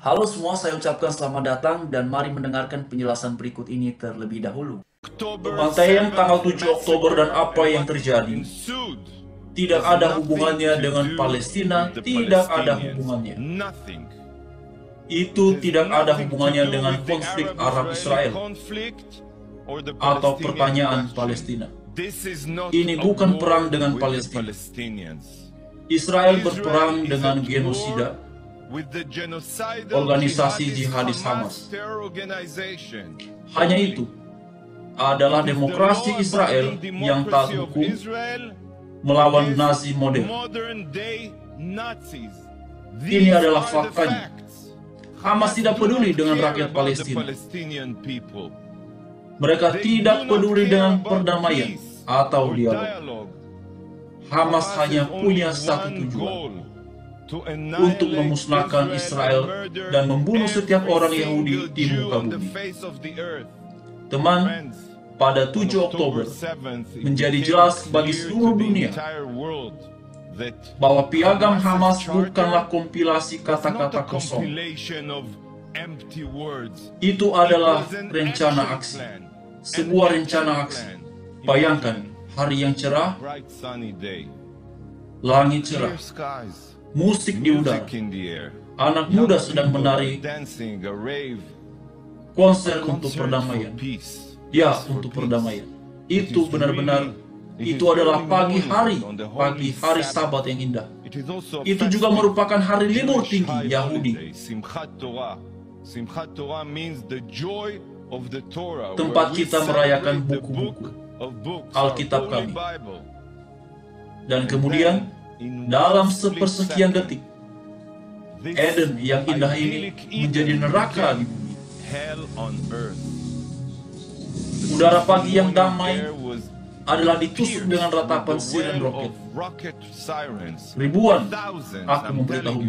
Halo semua, saya ucapkan selamat datang dan mari mendengarkan penjelasan berikut ini terlebih dahulu. Pembantaian tanggal 7 Oktober dan apa yang terjadi tidak ada hubungannya dengan Palestina, tidak ada hubungannya. Itu tidak ada hubungannya dengan konflik Arab-Israel atau pertanyaan Palestina. Ini bukan perang dengan Palestina. Israel berperang dengan genosida, organisasi jihadis Hamas. Hanya itu adalah demokrasi Israel yang taat hukum melawan Nazi modern. Ini adalah faktanya. Hamas tidak peduli dengan rakyat Palestina. Mereka tidak peduli dengan perdamaian atau dialog. Hamas hanya punya satu tujuan, untuk memusnahkan Israel dan membunuh setiap orang Yahudi di muka bumi. Teman, pada 7 Oktober menjadi jelas bagi seluruh dunia bahwa piagam Hamas bukanlah kompilasi kata-kata kosong. Itu adalah rencana aksi, sebuah rencana aksi. Bayangkan hari yang cerah, langit cerah, musik di udara, anak muda sedang menari, konser untuk perdamaian. Ya, untuk perdamaian. Itu benar-benar, itu adalah pagi hari Sabat yang indah. Itu juga merupakan hari libur tinggi Yahudi. Tempat kita merayakan buku-buku Alkitab kami. Dan kemudian, dalam sepersekian detik, Eden yang indah ini menjadi neraka di bumi. Udara pagi yang damai adalah ditusuk dengan ratapan siren roket. Ribuan, aku memberitahu,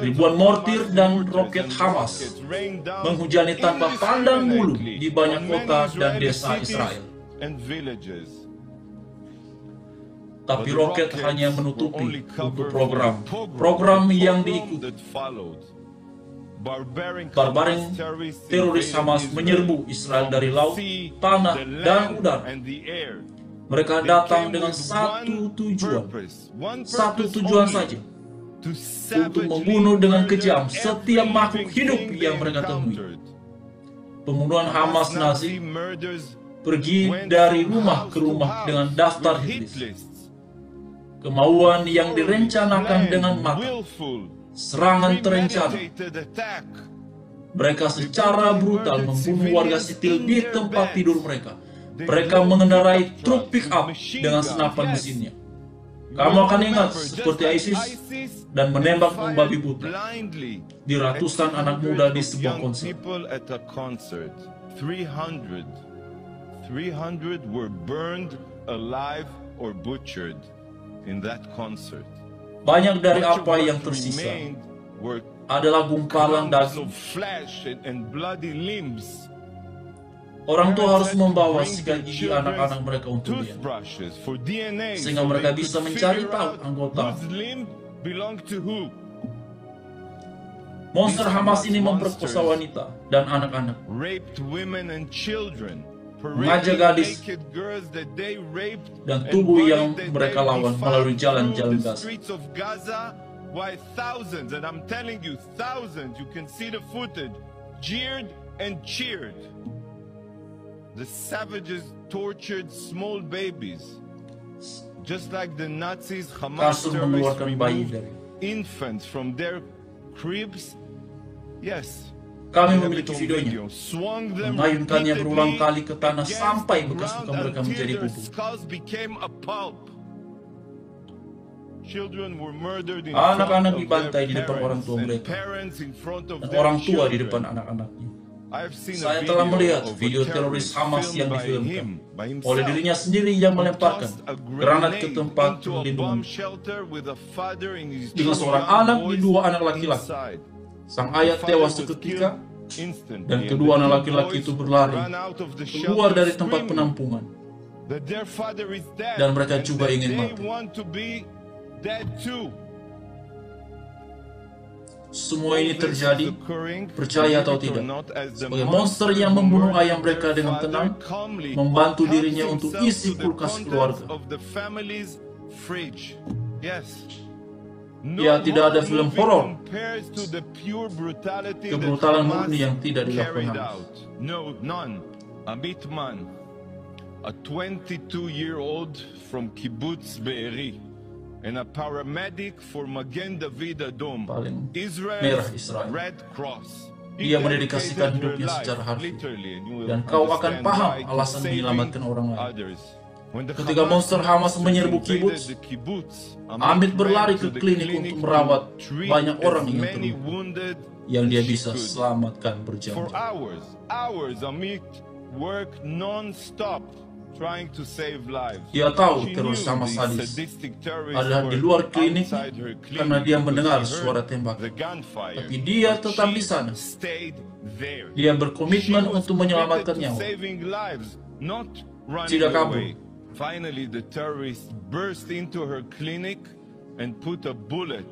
ribuan mortir dan roket Hamas menghujani tanpa pandang bulu di banyak kota dan desa Israel. Tapi roket hanya menutupi untuk program yang diikuti. Barbaring teroris Hamas menyerbu Israel dari laut, tanah, dan udara. Mereka datang dengan satu tujuan saja, untuk membunuh dengan kejam setiap makhluk hidup yang mereka temui. Pembunuhan Hamas Nazi pergi dari rumah ke rumah dengan daftar hit list. Kemauan yang direncanakan dengan matang, serangan terencana. Mereka secara brutal membunuh warga sipil di tempat tidur mereka. Mereka mengendarai truk pick-up dengan senapan mesinnya. Kamu akan ingat seperti ISIS dan menembak membabi buta di ratusan anak muda di sebuah konser. 300 were burned alive or butchered in that concert. Banyak dari apa yang tersisa adalah gumpalan daging. Orang tua harus membawa sikat gigi anak-anak mereka untuk dia, sehingga mereka bisa mencari tahu anggota. Monster Hamas ini memperkosa wanita dan anak-anak, mengajak gadis, dan tubuh yang mereka lawan melalui jalan-jalan Gaza. Why thousands, and I'm telling you, thousands, you can see the footage, jeered and cheered. The savages tortured small babies. Just like the Nazis, Hamas terrorists removed infants from their cribs. Yes. Kami memiliki videonya, mengayunkannya berulang kali ke tanah sampai bekas luka mereka menjadi bubuk. Anak-anak dibantai di depan orang tua mereka, dan orang tua di depan anak-anaknya. Saya telah melihat video teroris Hamas yang difilmkan oleh dirinya sendiri yang melemparkan granat ke tempat perlindungan dengan seorang anak dan dua anak laki-laki. Sang ayah tewas seketika, dan kedua anak laki-laki itu berlari keluar dari tempat penampungan, dan mereka juga ingin mati. semua ini terjadi, percaya atau tidak, sebagai monster yang membunuh ayam mereka dengan tenang, membantu dirinya untuk isi kulkas keluarga. Ya, tidak ada film horor kebrutalan murni yang tidak dilakukan Hamas. Amitman, a 22-year-old from Kibbutz Be'eri, and a paramedic for Magen David Adom, Israel's Red Cross. Dia mendedikasikan hidupnya secara harfiah, dan kau akan paham alasan menyelamatkan orang lain. Ketika monster Hamas menyerbu kibbutz, Amit berlari ke klinik untuk merawat banyak orang yang terluka, yang dia bisa selamatkan berjam-jam. Work non-stop trying to save lives. Dia tahu teroris Hamas sadis adalah di luar klinik karena dia mendengar suara tembakan. Tapi dia tetap di sana. Dia berkomitmen untuk menyelamatkan nyawa, tidak kabur. Finally, the terrorist burst into her clinic and put a bullet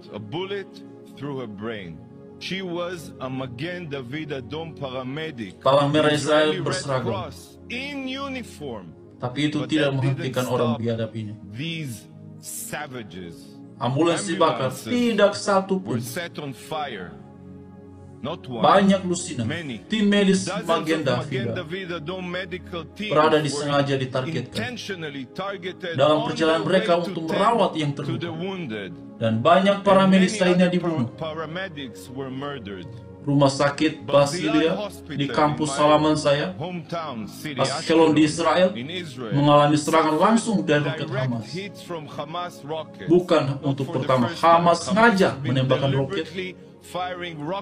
through her brain. She was a Magen David Adom paramedic. Palang Merah Israel berseragam, in uniform. Tapi itu tidak menghentikan orang biadab ini. These savages. Ambulans dibakar, tidak satu pun. Set on fire. Not one, banyak lusinan. Tim medis Magen David berada disengaja ditargetkan dalam perjalanan mereka untuk merawat yang terluka, dan banyak para medis lainnya dibunuh. Rumah sakit Basilia di kampus halaman saya, Ashkelon di Israel, mengalami serangan langsung dari roket Hamas. Bukan untuk pertama, Hamas sengaja menembakkan roket,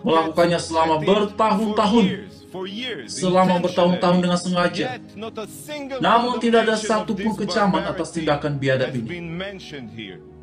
melakukannya selama bertahun-tahun, dengan sengaja. Namun tidak ada satupun kecaman atas tindakan biadab ini.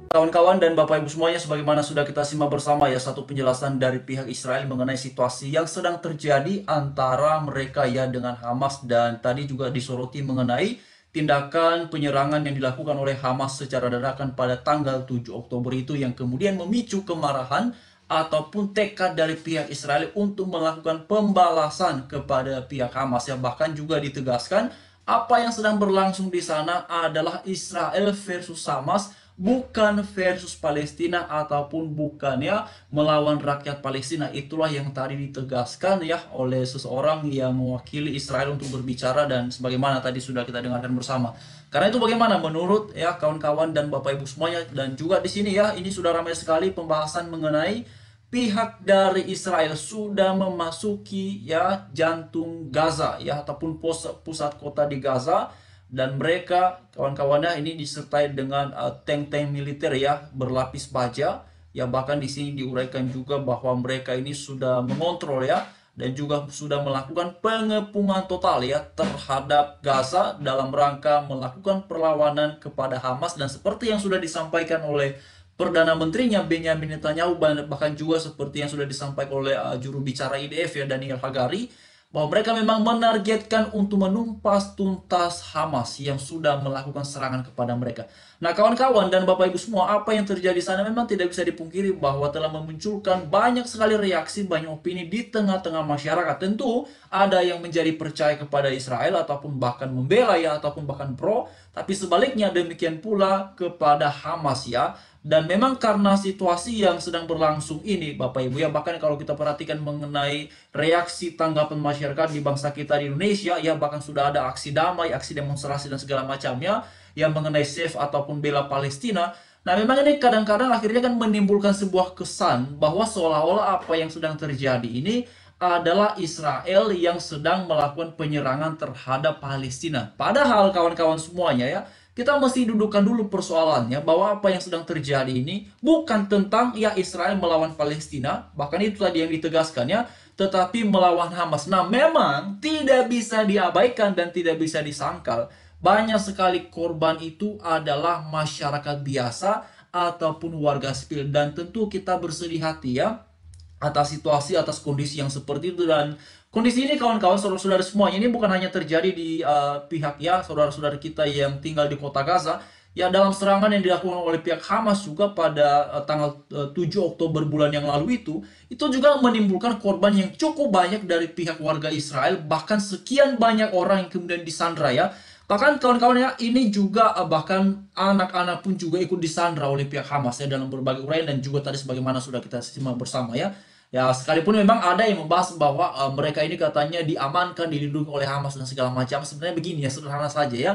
Kawan-kawan dan Bapak Ibu semuanya, sebagaimana sudah kita simak bersama ya, satu penjelasan dari pihak Israel mengenai situasi yang sedang terjadi antara mereka ya dengan Hamas, dan tadi juga disoroti mengenai tindakan penyerangan yang dilakukan oleh Hamas secara dadakan pada tanggal 7 Oktober itu, yang kemudian memicu kemarahan ataupun tekad dari pihak Israel untuk melakukan pembalasan kepada pihak Hamas ya. Bahkan juga ditegaskan apa yang sedang berlangsung di sana adalah Israel versus Hamas, bukan versus Palestina ataupun bukannya melawan rakyat Palestina. Itulah yang tadi ditegaskan ya oleh seseorang yang mewakili Israel untuk berbicara, dan sebagaimana tadi sudah kita dengarkan bersama. Karena itu bagaimana menurut ya kawan-kawan dan Bapak Ibu semuanya, dan juga di sini ya ini sudah ramai sekali pembahasan mengenai pihak dari Israel sudah memasuki ya jantung Gaza ya, ataupun pusat kota di Gaza, dan mereka kawan-kawannya ini disertai dengan tank-tank militer ya berlapis baja ya. Bahkan di sini diuraikan juga bahwa mereka ini sudah mengontrol ya, dan juga sudah melakukan pengepungan total ya terhadap Gaza dalam rangka melakukan perlawanan kepada Hamas. Dan seperti yang sudah disampaikan oleh Perdana Menterinya Benjamin Netanyahu, bahkan juga seperti yang sudah disampaikan oleh juru bicara IDF ya Daniel Hagari, bahwa mereka memang menargetkan untuk menumpas tuntas Hamas yang sudah melakukan serangan kepada mereka. Nah kawan-kawan dan Bapak Ibu semua, apa yang terjadi di sana memang tidak bisa dipungkiri bahwa telah memunculkan banyak sekali reaksi, banyak opini di tengah-tengah masyarakat. Tentu ada yang menjadi percaya kepada Israel ataupun bahkan membela ya, ataupun bahkan pro, tapi sebaliknya demikian pula kepada Hamas ya. Dan memang karena situasi yang sedang berlangsung ini Bapak Ibu ya, bahkan kalau kita perhatikan mengenai reaksi tanggapan masyarakat di bangsa kita di Indonesia ya, bahkan sudah ada aksi damai, aksi demonstrasi dan segala macamnya yang mengenai save ataupun bela Palestina. Nah memang ini kadang-kadang akhirnya kan menimbulkan sebuah kesan bahwa seolah-olah apa yang sedang terjadi ini adalah Israel yang sedang melakukan penyerangan terhadap Palestina. Padahal kawan-kawan semuanya ya, kita mesti dudukkan dulu persoalannya bahwa apa yang sedang terjadi ini bukan tentang ya Israel melawan Palestina, bahkan itu tadi yang ditegaskan ya, tetapi melawan Hamas. Nah memang tidak bisa diabaikan dan tidak bisa disangkal, banyak sekali korban itu adalah masyarakat biasa ataupun warga sipil, dan tentu kita bersedih hati ya atas situasi, atas kondisi yang seperti itu. Dan kondisi ini kawan-kawan, saudara-saudara semuanya, ini bukan hanya terjadi di pihak ya saudara-saudara kita yang tinggal di kota Gaza, Ya, dalam serangan yang dilakukan oleh pihak Hamas juga pada tanggal 7 Oktober bulan yang lalu itu juga menimbulkan korban yang cukup banyak dari pihak warga Israel, bahkan sekian banyak orang yang kemudian disandra ya. Bahkan kawan-kawan ya, ini juga bahkan anak-anak pun juga ikut disandra oleh pihak Hamas ya dalam berbagai uraian, dan juga tadi sebagaimana sudah kita simak bersama ya. Ya, sekalipun memang ada yang membahas bahwa mereka ini katanya diamankan, dilindungi oleh Hamas dan segala macam. Sebenarnya begini ya, sederhana saja ya.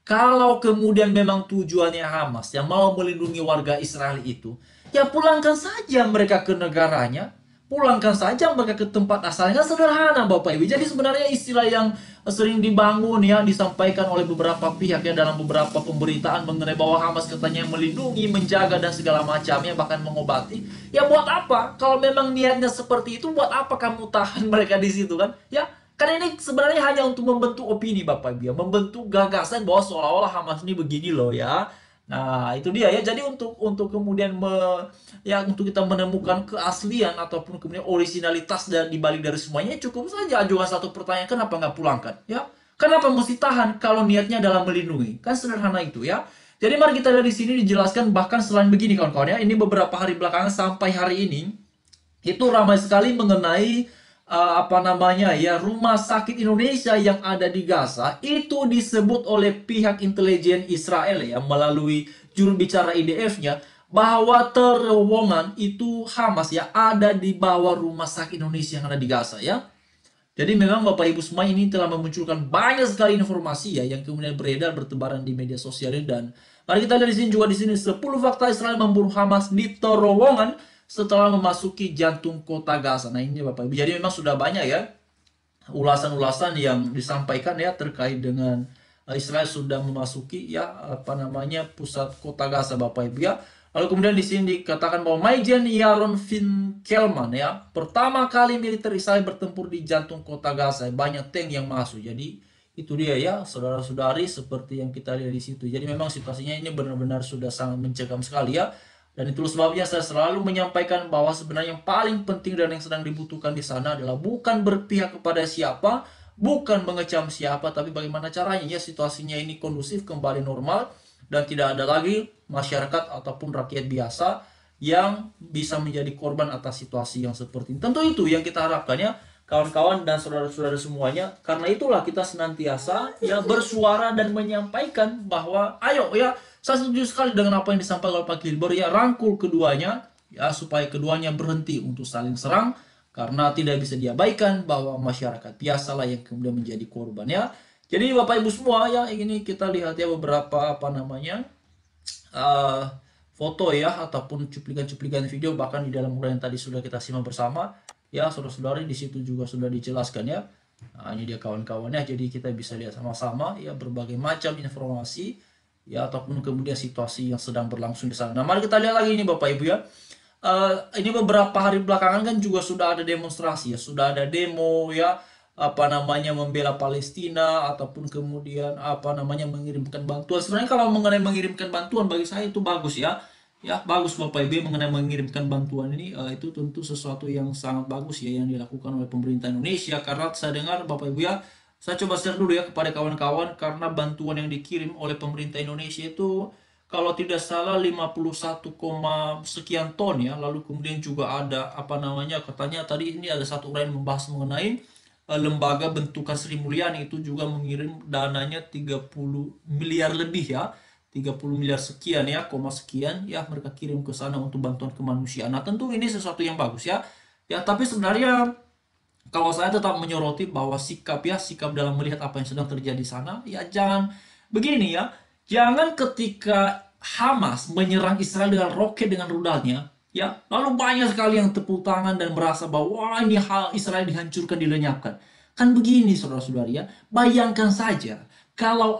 Kalau kemudian memang tujuannya Hamas yang mau melindungi warga Israel itu, ya pulangkan saja mereka ke negaranya, pulangkan saja mereka ke tempat asalnya. Kan sederhana Bapak Ibu. Jadi sebenarnya istilah yang sering dibangun ya, disampaikan oleh beberapa pihak ya dalam beberapa pemberitaan mengenai bahwa Hamas katanya melindungi, menjaga dan segala macamnya, bahkan mengobati. Ya buat apa? Kalau memang niatnya seperti itu, buat apa kamu tahan mereka di situ kan? Ya, karena ini sebenarnya hanya untuk membentuk opini Bapak Ibu ya, membentuk gagasan bahwa seolah-olah Hamas ini begini loh ya. Nah, itu dia ya. Jadi untuk kemudian ya untuk kita menemukan keaslian ataupun kemudian originalitas dan dibalik dari semuanya, cukup saja ajukan satu pertanyaan, kenapa nggak pulangkan ya? Kenapa mesti tahan kalau niatnya adalah melindungi? Kan sederhana itu ya. Jadi mari kita lihat di sini dijelaskan, bahkan selain begini kawan-kawan ya, ini beberapa hari belakangan sampai hari ini itu ramai sekali mengenai rumah sakit Indonesia yang ada di Gaza itu disebut oleh pihak intelijen Israel ya melalui juru bicara IDF-nya bahwa terowongan itu Hamas ya ada di bawah rumah sakit Indonesia yang ada di Gaza ya. Jadi memang Bapak Ibu semua, ini telah memunculkan banyak sekali informasi ya yang kemudian beredar bertebaran di media sosial. Dan mari kita lihat di sini juga, di sini 10 fakta Israel memburu Hamas di terowongan setelah memasuki jantung kota Gaza. Nah ini Bapak Ibu, jadi memang sudah banyak ya ulasan-ulasan yang disampaikan ya terkait dengan Israel sudah memasuki ya pusat kota Gaza Bapak Ibu ya. Lalu kemudian di sini dikatakan bahwa Majen Yaron Finkelman ya, pertama kali militer Israel bertempur di jantung kota Gaza, banyak tank yang masuk. Jadi itu dia ya saudara-saudari, seperti yang kita lihat di situ. Jadi memang situasinya ini benar-benar sudah sangat mencekam sekali ya. Dan itu sebabnya saya selalu menyampaikan bahwa sebenarnya yang paling penting dan yang sedang dibutuhkan di sana adalah bukan berpihak kepada siapa, bukan mengecam siapa, tapi bagaimana caranya ya situasinya ini kondusif kembali normal dan tidak ada lagi masyarakat ataupun rakyat biasa yang bisa menjadi korban atas situasi yang seperti ini. Tentu itu yang kita harapkan ya kawan-kawan dan saudara-saudara semuanya. Karena itulah kita senantiasa ya bersuara dan menyampaikan bahwa ayo ya, saya setuju sekali dengan apa yang disampaikan oleh Pak Gilbert ya, rangkul keduanya ya supaya keduanya berhenti untuk saling serang, karena tidak bisa diabaikan bahwa masyarakat biasalah yang kemudian menjadi korban ya. Jadi Bapak Ibu semua ya, ini kita lihat ya beberapa foto ya ataupun cuplikan-cuplikan video, bahkan di dalam uraian tadi sudah kita simak bersama ya saudara-saudari, di situ juga sudah dijelaskan ya. Nah, ini dia kawan-kawannya, jadi kita bisa lihat sama-sama ya berbagai macam informasi ya ataupun kemudian situasi yang sedang berlangsung di sana. Nah, mari kita lihat lagi ini Bapak Ibu ya. Ini beberapa hari belakangan kan juga sudah ada demonstrasi ya, sudah ada demo ya, membela Palestina ataupun kemudian mengirimkan bantuan. Sebenarnya kalau mengenai mengirimkan bantuan bagi saya itu bagus ya. Ya, bagus Bapak Ibu mengenai mengirimkan bantuan ini, itu tentu sesuatu yang sangat bagus ya yang dilakukan oleh pemerintah Indonesia. Karena saya dengar Bapak Ibu ya, saya coba share dulu ya kepada kawan-kawan, karena bantuan yang dikirim oleh pemerintah Indonesia itu kalau tidak salah 51, sekian ton ya. Lalu kemudian juga ada katanya tadi ini ada satu uraian membahas mengenai lembaga bentukan Sri Mulyani itu juga mengirim dananya 30 miliar lebih ya. 30 miliar sekian ya, sekian ya mereka kirim ke sana untuk bantuan kemanusiaan. Nah, tentu ini sesuatu yang bagus ya. Ya, tapi sebenarnya kalau saya tetap menyoroti bahwa sikap dalam melihat apa yang sedang terjadi di sana, ya jangan begini ya. Jangan ketika Hamas menyerang Israel dengan roket dengan rudalnya, ya, lalu banyak sekali yang tepuk tangan dan merasa bahwa wah, ini hal Israel dihancurkan, dilenyapkan. Kan begini saudara-saudari ya, bayangkan saja kalau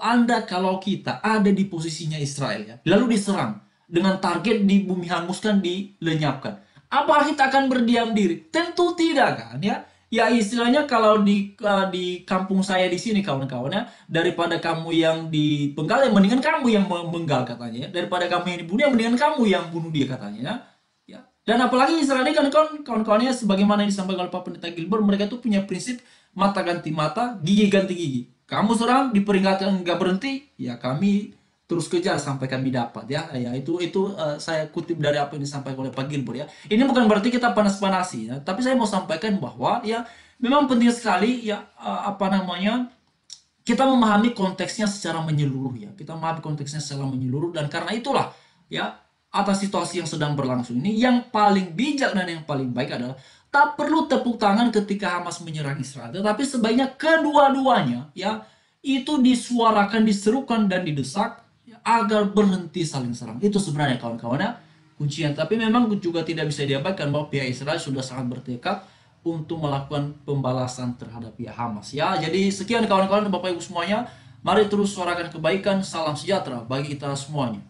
kita ada di posisinya Israel ya, lalu diserang dengan target di bumi hanguskan, dilenyapkan. Apa kita akan berdiam diri? Tentu tidak kan ya. Ya istilahnya kalau di kampung saya di sini kawan-kawan ya, daripada kamu yang dipenggal, ya mendingan kamu yang menggal katanya ya. Daripada kamu yang dibunuh, ya mendingan kamu yang bunuh dia katanya ya. Dan apalagi Israel ini kan kawan-kawannya sebagaimana yang disampaikan oleh Pak Pendeta Gilbert, mereka itu punya prinsip mata ganti mata, gigi ganti gigi. Kamu serang, diperingatkan nggak berhenti, ya kami terus kejar sampai kami dapat ya. Ya itu saya kutip dari apa yang disampaikan oleh Pak Gilbert ya. Ini bukan berarti kita panas-panasi ya, tapi saya mau sampaikan bahwa ya memang penting sekali ya kita memahami konteksnya secara menyeluruh ya. Kita memahami konteksnya secara menyeluruh, dan karena itulah ya, atas situasi yang sedang berlangsung ini, yang paling bijak dan yang paling baik adalah tak perlu tepuk tangan ketika Hamas menyerang Israel, tetapi sebaiknya kedua-duanya ya itu disuarakan, diserukan dan didesak ya, agar berhenti saling serang. Itu sebenarnya kawan-kawan ya kuncinya. Tapi memang juga tidak bisa diabaikan bahwa pihak Israel sudah sangat bertekad untuk melakukan pembalasan terhadap pihak Hamas ya. Jadi sekian kawan-kawan, Bapak Ibu semuanya, mari terus suarakan kebaikan. Salam sejahtera bagi kita semuanya.